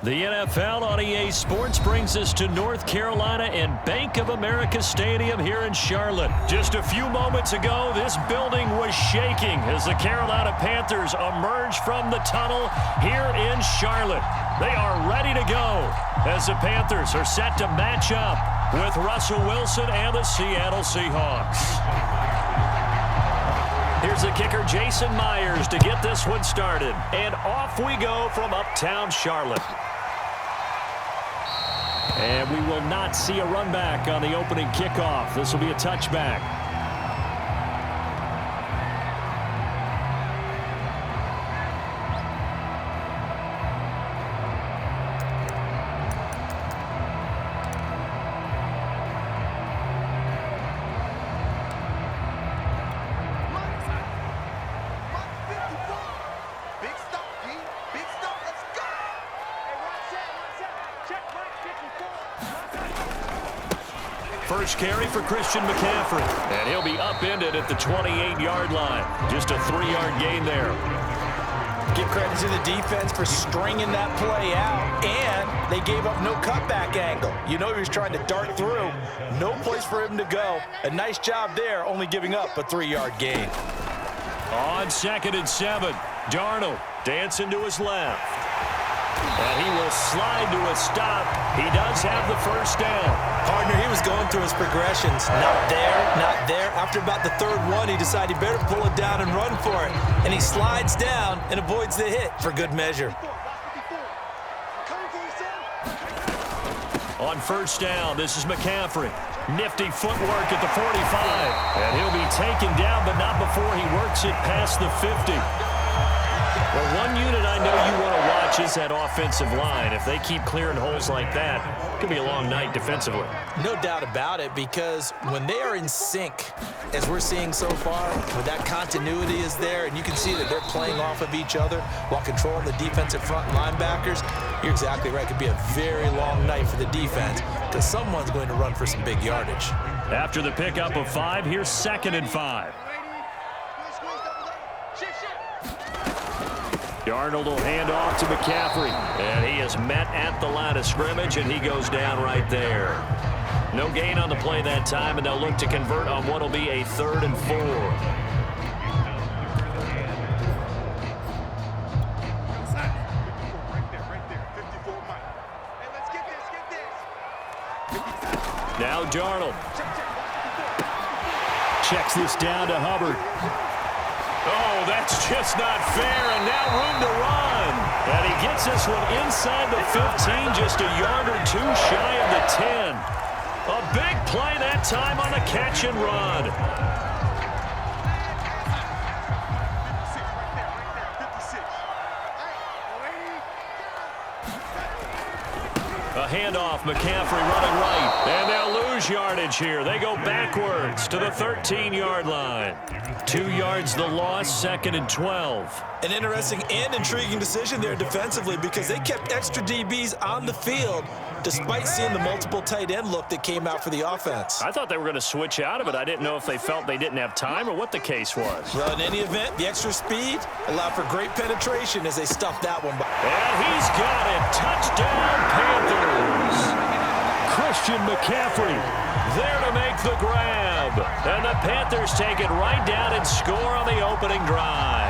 The NFL on EA Sports brings us to North Carolina and Bank of America Stadium here in Charlotte. Just a few moments ago, this building was shaking as the Carolina Panthers emerged from the tunnel here in Charlotte. They are ready to go as the Panthers are set to match up with Russell Wilson and the Seattle Seahawks. Here's the kicker, Jason Myers, to get this one started. And off we go from uptown Charlotte. And we will not see a run back on the opening kickoff. This will be a touchback. First carry for Christian McCaffrey. And he'll be upended at the 28-yard line. Just a 3-yard gain there. Give credit to the defense for stringing that play out, and they gave up no cutback angle. You know he was trying to dart through. No place for him to go. A nice job there, only giving up a 3-yard gain. On 2nd and 7, Darnold dancing to his left. And he will slide to a stop. He does have the first down. Partner, he was going through his progressions. Not there, not there. After about the third one, he decided he better pull it down and run for it. And he slides down and avoids the hit for good measure. On first down, this is McCaffrey. Nifty footwork at the 45. And he'll be taken down, but not before he works it past the 50. Well, one unit I know you want to watch is that offensive line. If they keep clearing holes like that, it could be a long night defensively. No doubt about it, because when they are in sync, as we're seeing so far, when that continuity is there, and you can see that they're playing off of each other while controlling the defensive front linebackers, you're exactly right. It could be a very long night for the defense, because someone's going to run for some big yardage. After the pickup of 5, here's 2nd and 5. Darnold will hand off to McCaffrey. And he is met at the line of scrimmage, and he goes down right there. No gain on the play that time, and they'll look to convert on what will be a 3rd and 4. Now Darnold. Checks this down to Hubbard. Oh, that's just not fair, and now room to run. And he gets this one inside the 15, just a yard or two shy of the 10. A big play that time on the catch and run. A handoff, McCaffrey running right, and they'll lose yardage here. They go backwards to the 13-yard line. 2 yards the loss, 2nd and 12. An interesting and intriguing decision there defensively, because they kept extra DBs on the field despite seeing the multiple tight end look that came out for the offense. I thought they were going to switch out of it. I didn't know if they felt they didn't have time or what the case was. Well, in any event, the extra speed allowed for great penetration as they stuffed that one by. And he's got it. Touchdown, Panthers. Christian McCaffrey there to make the grab. And the Panthers take it right down and score on the opening drive.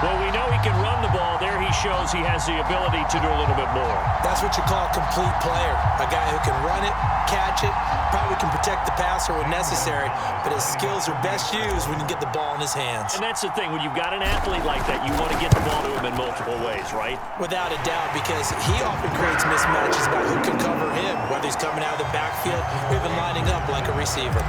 Well, we know he can run the ball. There he shows he has the ability to do a little bit more. That's what you call a complete player. A guy who can run it, catch it, probably can protect the passer when necessary, but his skills are best used when you get the ball in his hands. And that's the thing. When you've got an athlete like that, you want to get the ball to him in multiple ways, right? Without a doubt, because he often creates mismatches about who can cover him, whether he's coming out of the backfield or even lining up like a receiver.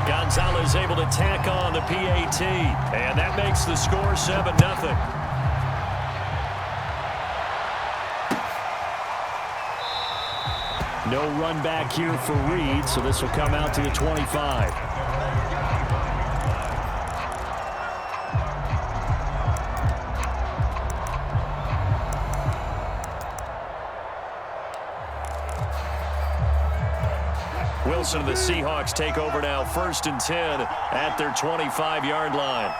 Gonzalez able to tack on the PAT, and that makes the score 7-0. No run back here for Reed, so this will come out to the 25. Wilson and the Seahawks take over now, 1st and 10 at their 25-yard line.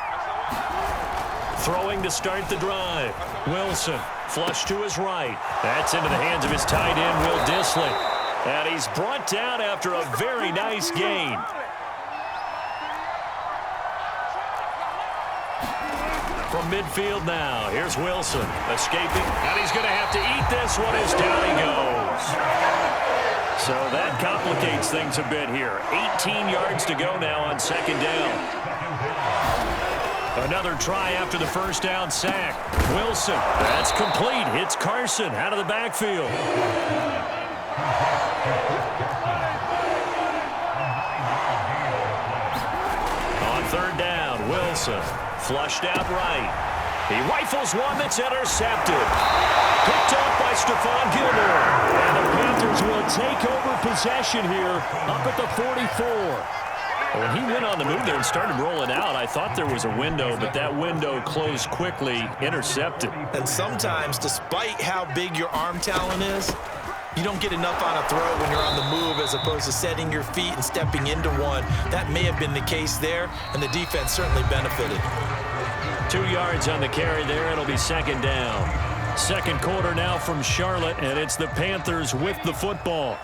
throwing to start the drive. Wilson, flush to his right. That's into the hands of his tight end, Will Dissly. And he's brought down after a very nice gain. From midfield now, here's Wilson escaping, and he's going to have to eat this one as down he goes. So that complicates things a bit here. 18 yards to go now on second down. Another try after the first down sack. Wilson, that's complete. Hits Carson out of the backfield. On third down, Wilson. Flushed out right. He rifles one that's intercepted. Picked up by Stephon Gilmore. And the Panthers will take over possession here up at the 44. When he went on the move there and started rolling out, I thought there was a window, but that window closed quickly, intercepted. And sometimes, despite how big your arm talent is, you don't get enough on a throw when you're on the move as opposed to setting your feet and stepping into one. That may have been the case there, and the defense certainly benefited. 2 yards on the carry there. It'll be second down. Second quarter now from Charlotte, and it's the Panthers with the football.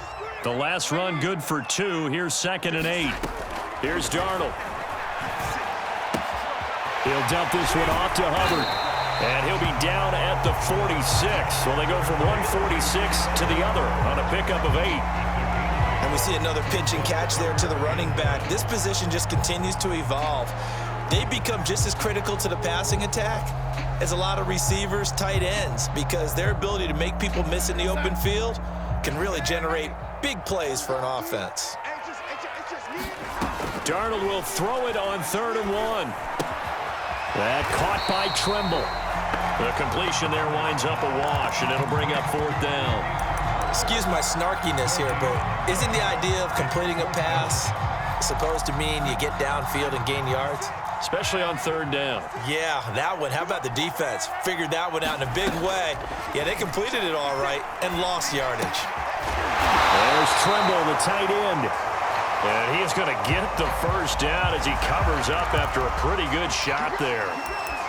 The last run good for 2. Here's 2nd and 8. Here's Darnold. He'll dump this one off to Hubbard. And he'll be down at the 46. So they go from 146 to the other on a pickup of 8. And we see another pitch and catch there to the running back. This position just continues to evolve. They become just as critical to the passing attack as a lot of receivers, tight ends, because their ability to make people miss in the open field can really generate big plays for an offense. Darnold will throw it on 3rd and 1. That caught by Trimble. The completion there winds up a wash, and it'll bring up 4th down. Excuse my snarkiness here, but isn't the idea of completing a pass supposed to mean you get downfield and gain yards? Especially on 3rd down. Yeah, that one. How about the defense? Figured that one out in a big way. Yeah, they completed it all right and lost yardage. There's Trimble, the tight end. And he's going to get the first down as he covers up after a pretty good shot there.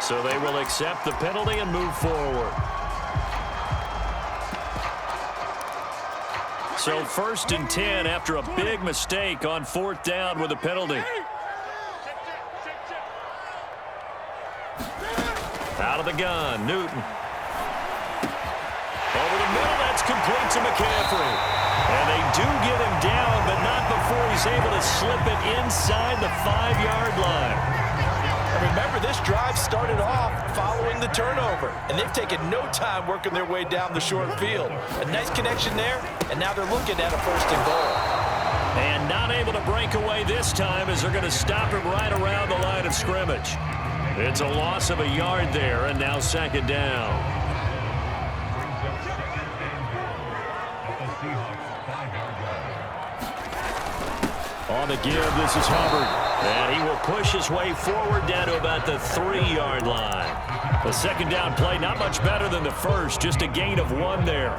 So they will accept the penalty and move forward. So 1st and 10 after a big mistake on 4th down with a penalty. Out of the gun, Newton. Over the middle, that's complete to McCaffrey. And they do get him down, but not before he's able to slip it inside the 5-yard line. And remember, this drive started off following the turnover, and they've taken no time working their way down the short field. A nice connection there, and now they're looking at a 1st and goal. And not able to break away this time as they're going to stop him right around the line of scrimmage. It's a loss of a yard there, and now 2nd down. On the give, this is Hubbard. And he will push his way forward down to about the 3-yard line. The 2nd down play, not much better than the first, just a gain of 1 there.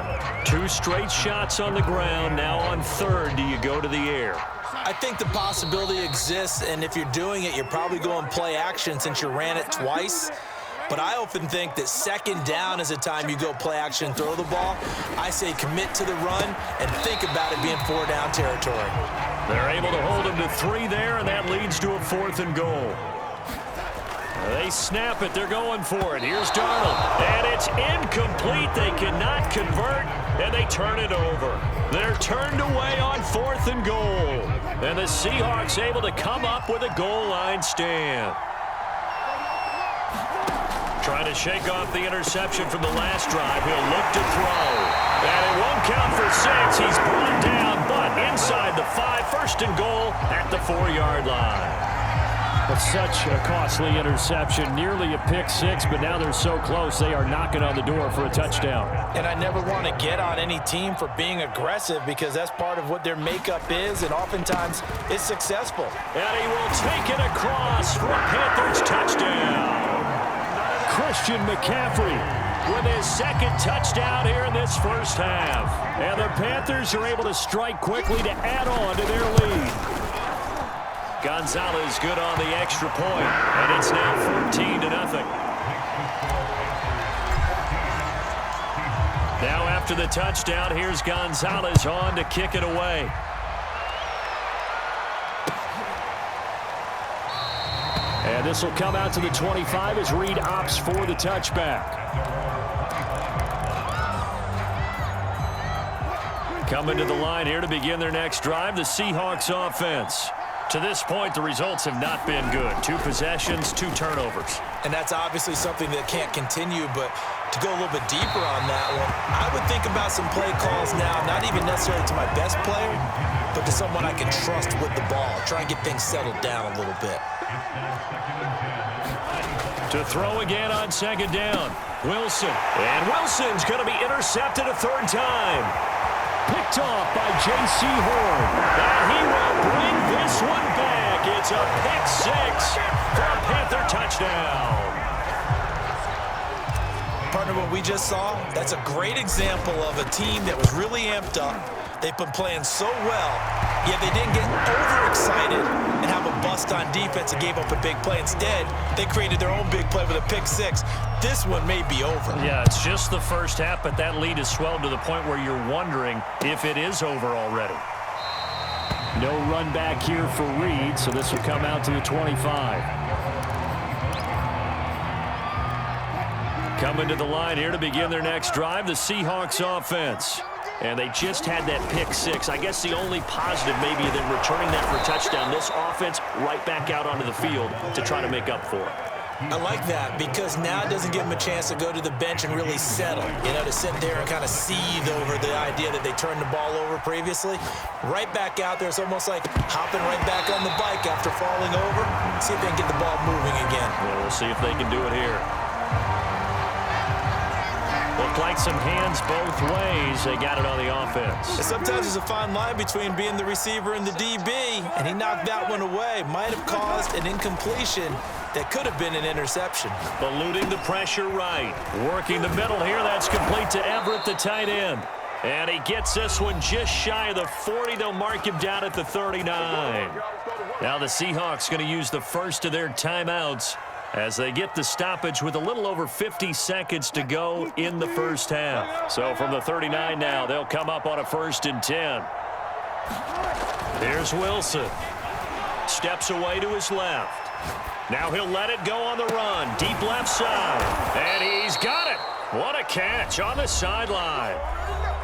2 straight shots on the ground. Now on 3rd, do you go to the air? I think the possibility exists, and if you're doing it, you're probably going play action since you ran it twice. But I often think that 2nd down is a time you go play action, throw the ball. I say commit to the run and think about it being 4-down territory. They're able to hold him to 3 there, and that leads to a 4th and goal. They snap it. They're going for it. Here's Darnold. And it's incomplete. They cannot convert, and they turn it over. They're turned away on 4th and goal. And the Seahawks able to come up with a goal line stand. Trying to shake off the interception from the last drive. He'll look to throw. And it won't count for 6. He's brought down, but inside the 5. 1st and goal at the 4-yard line. But such a costly interception. Nearly a pick 6, but now they're so close they are knocking on the door for a touchdown. And I never want to get on any team for being aggressive because that's part of what their makeup is, and oftentimes it's successful. And he will take it across for a Panthers touchdown. Christian McCaffrey with his 2nd touchdown here in this first half. And the Panthers are able to strike quickly to add on to their lead. Gonzalez good on the extra point, and it's now 14-0. Now after the touchdown, here's Gonzalez on to kick it away. And this will come out to the 25 as Reed opts for the touchback. Coming to the line here to begin their next drive, the Seahawks offense. To this point, the results have not been good. 2 possessions, 2 turnovers. And that's obviously something that can't continue, but to go a little bit deeper on that one, I would think about some play calls now, not even necessarily to my best player, but to someone I can trust with the ball. Try and get things settled down a little bit. To throw again on second down, Wilson. And Wilson's going to be intercepted a 3rd time. Picked off by J.C. Horn. And he will bring this one back. It's a pick 6 for a Panther touchdown. Partner, what we just saw, that's a great example of a team that was really amped up. They've been playing so well, yet they didn't get overexcited and have a bust on defense and gave up a big play. Instead, they created their own big play with a pick 6. This one may be over. Yeah, it's just the first half, but that lead has swelled to the point where you're wondering if it is over already. No run back here for Reed, so this will come out to the 25. Coming to the line here to begin their next drive, the Seahawks offense. And they just had that pick 6. I guess the only positive maybe than returning that for a touchdown. This offense right back out onto the field to try to make up for it. I like that because now it doesn't give them a chance to go to the bench and really settle, to sit there and kind of seethe over the idea that they turned the ball over previously. Right back out there, it's almost like hopping right back on the bike after falling over. See if they can get the ball moving again. Well, we'll see if they can do it here. Looked like some hands both ways. They got it on the offense. And sometimes there's a fine line between being the receiver and the DB, and he knocked that one away. Might have caused an incompletion that could have been an interception. Eluding the pressure right. Working the middle here. That's complete to Everett, the tight end. And he gets this one just shy of the 40. They'll mark him down at the 39. Now the Seahawks going to use the first of their timeouts as they get the stoppage with a little over 50 seconds to go in the first half. So from the 39 now, they'll come up on a 1st and 10. Here's Wilson. Steps away to his left. Now he'll let it go on the run. Deep left side. And he's got it. What a catch on the sideline.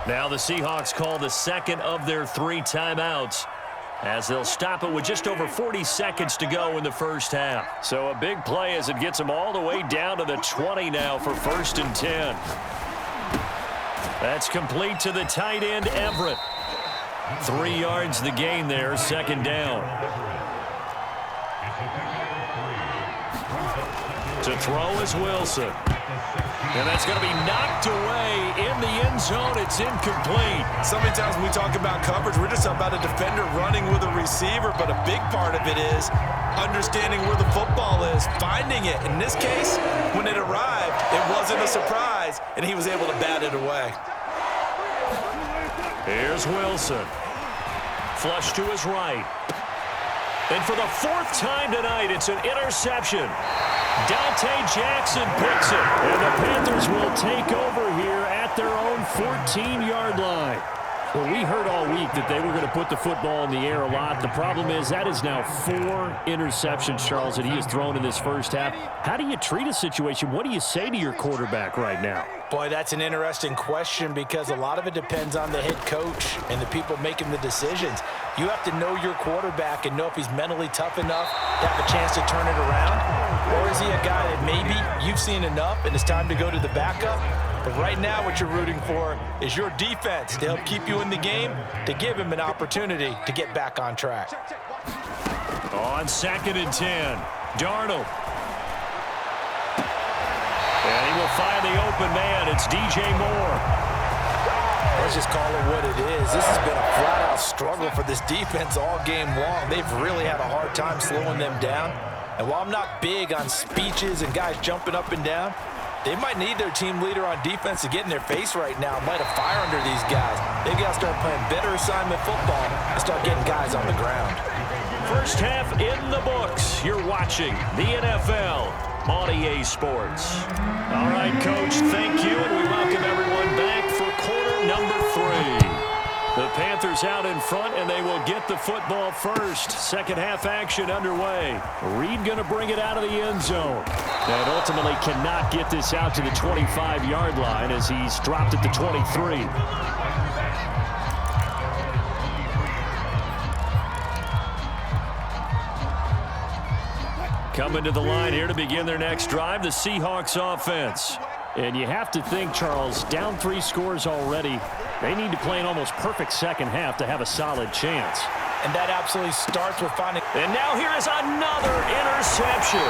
Now the Seahawks call the second of their 3 timeouts, as they'll stop it with just over 40 seconds to go in the first half. So a big play as it gets them all the way down to the 20 now for 1st and 10. That's complete to the tight end, Everett. 3 yards the gain there, 2nd down. To throw is Wilson. And that's going to be knocked away in the end zone. It's incomplete. So many times when we talk about coverage, we're just about a defender running with a receiver, but a big part of it is understanding where the football is, finding it. In this case, when it arrived, it wasn't a surprise, and he was able to bat it away. Here's Wilson. Flush to his right. And for the 4th time tonight, it's an interception. Dante Jackson picks it, and the Panthers will take over here at their own 14-yard line. Well, we heard all week that they were going to put the football in the air a lot. The problem is that is now 4 interceptions, Charles, that he has thrown in this first half. How do you treat a situation? What do you say to your quarterback right now? Boy, that's an interesting question because a lot of it depends on the head coach and the people making the decisions. You have to know your quarterback and know if he's mentally tough enough to have a chance to turn it around. Or is he a guy that maybe you've seen enough and it's time to go to the backup? But right now what you're rooting for is your defense to help keep you in the game, to give him an opportunity to get back on track. On 2nd and 10, Darnold. And he will find the open man. It's DJ Moore. Let's just call it what it is. This has been a flat-out struggle for this defense all game long. They've really had a hard time slowing them down. And while I'm not big on speeches and guys jumping up and down, they might need their team leader on defense to get in their face right now, light a fire under these guys. They've got to start playing better assignment football and start getting guys on the ground. First half in the books. You're watching the NFL on EA Sports. All right, Coach, thank you, and we welcome everyone back for The Panthers out in front, and they will get the football first. Second half action underway. Reed going to bring it out of the end zone. And ultimately cannot get this out to the 25-yard line as he's dropped at the 23. Coming to the line here to begin their next drive, the Seahawks offense. And you have to think, Charles, down 3 scores already. They need to play an almost perfect second half to have a solid chance. And that absolutely starts with finding. And now here is another interception.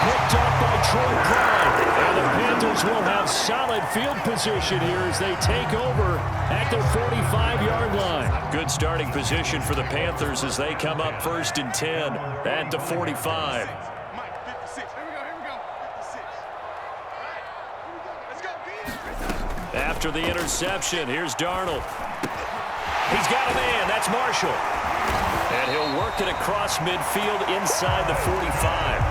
Picked up by Troy Pride. And the Panthers will have solid field position here as they take over at their 45-yard line. Good starting position for the Panthers as they come up 1st and 10 at the 45. After the interception, here's Darnold. He's got a man. That's Marshall. And he'll work it across midfield inside the 45.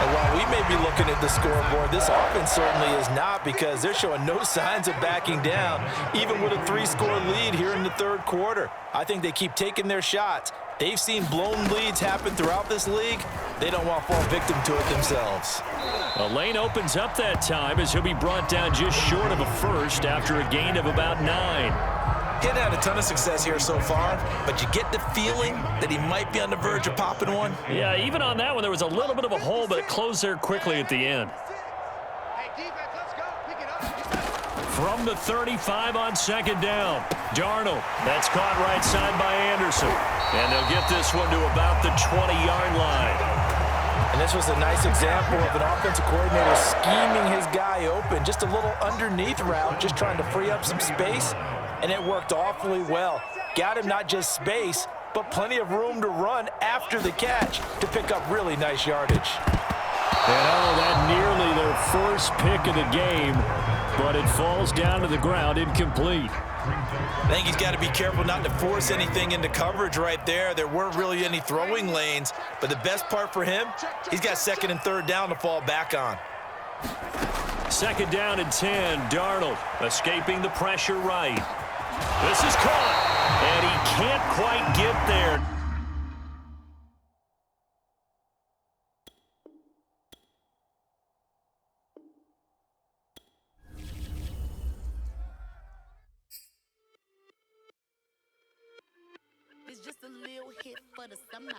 And while we may be looking at the scoreboard, this offense certainly is not, because they're showing no signs of backing down, even with a 3-score lead here in the 3rd quarter. I think they keep taking their shots. They've seen blown leads happen throughout this league. They don't want to fall victim to it themselves. A lane opens up that time as he'll be brought down just short of a first after a gain of about 9. He hadn't had a ton of success here so far, but you get the feeling that he might be on the verge of popping one. Yeah, even on that one, there was a little bit of a hole, but it closed there quickly at the end. From the 35 on 2nd down, Darnold. That's caught right side by Anderson. And they'll get this one to about the 20-yard line. And this was a nice example of an offensive coordinator scheming his guy open. Just a little underneath route, just trying to free up some space. And it worked awfully well. Got him not just space, but plenty of room to run after the catch to pick up really nice yardage. And that nearly their first pick of the game, but it falls down to the ground incomplete. I think he's got to be careful not to force anything into coverage right there. There weren't really any throwing lanes, but the best part for him, he's got 2nd and 3rd down to fall back on. 2nd down and 10, Darnold escaping the pressure right. This is caught, and he can't quite get there. It's just a little hit for the summer.